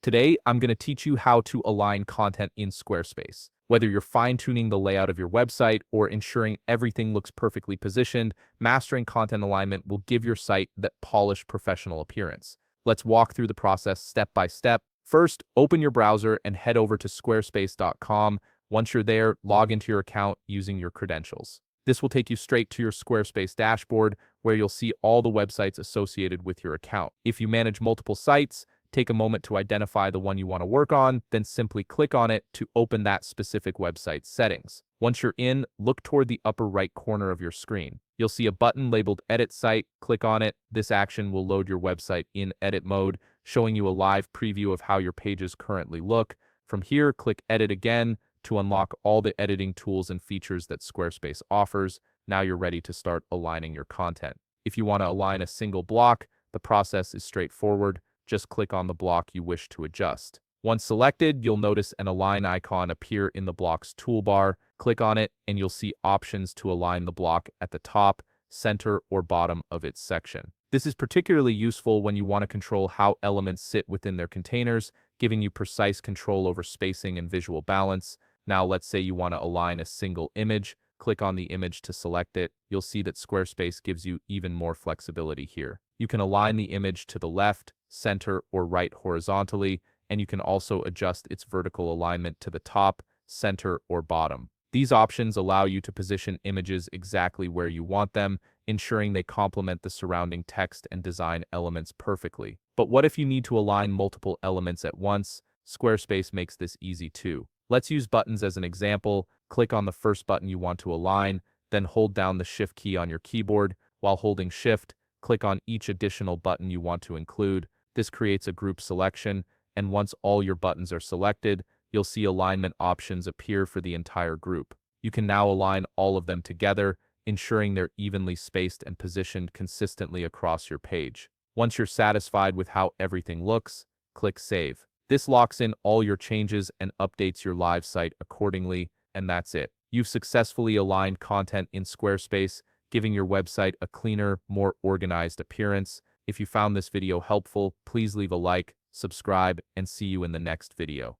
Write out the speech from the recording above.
Today, I'm going to teach you how to align content in Squarespace. Whether you're fine-tuning the layout of your website or ensuring everything looks perfectly positioned, mastering content alignment will give your site that polished professional appearance. Let's walk through the process step by step. First, open your browser and head over to squarespace.com. Once you're there, log into your account using your credentials. This will take you straight to your Squarespace dashboard, where you'll see all the websites associated with your account. If you manage multiple sites, take a moment to identify the one you want to work on, then simply click on it to open that specific website's settings. Once you're in, look toward the upper right corner of your screen. You'll see a button labeled Edit Site. Click on it. This action will load your website in edit mode, showing you a live preview of how your pages currently look. From here, click Edit again to unlock all the editing tools and features that Squarespace offers. Now you're ready to start aligning your content. If you want to align a single block, the process is straightforward. Just click on the block you wish to adjust. Once selected, you'll notice an align icon appear in the block's toolbar. Click on it and you'll see options to align the block at the top, center, or bottom of its section. This is particularly useful when you want to control how elements sit within their containers, giving you precise control over spacing and visual balance. Now let's say you want to align a single image. Click on the image to select it. You'll see that Squarespace gives you even more flexibility here. You can align the image to the left, center, or right horizontally, and you can also adjust its vertical alignment to the top, center, or bottom. These options allow you to position images exactly where you want them, ensuring they complement the surrounding text and design elements perfectly. But what if you need to align multiple elements at once? Squarespace makes this easy too. Let's use buttons as an example. Click on the first button you want to align, then hold down the Shift key on your keyboard. While holding Shift, click on each additional button you want to include. This creates a group selection, and once all your buttons are selected, you'll see alignment options appear for the entire group. You can now align all of them together, ensuring they're evenly spaced and positioned consistently across your page. Once you're satisfied with how everything looks, click Save. This locks in all your changes and updates your live site accordingly, and that's it. You've successfully aligned content in Squarespace, giving your website a cleaner, more organized appearance. If you found this video helpful, please leave a like, subscribe, and see you in the next video.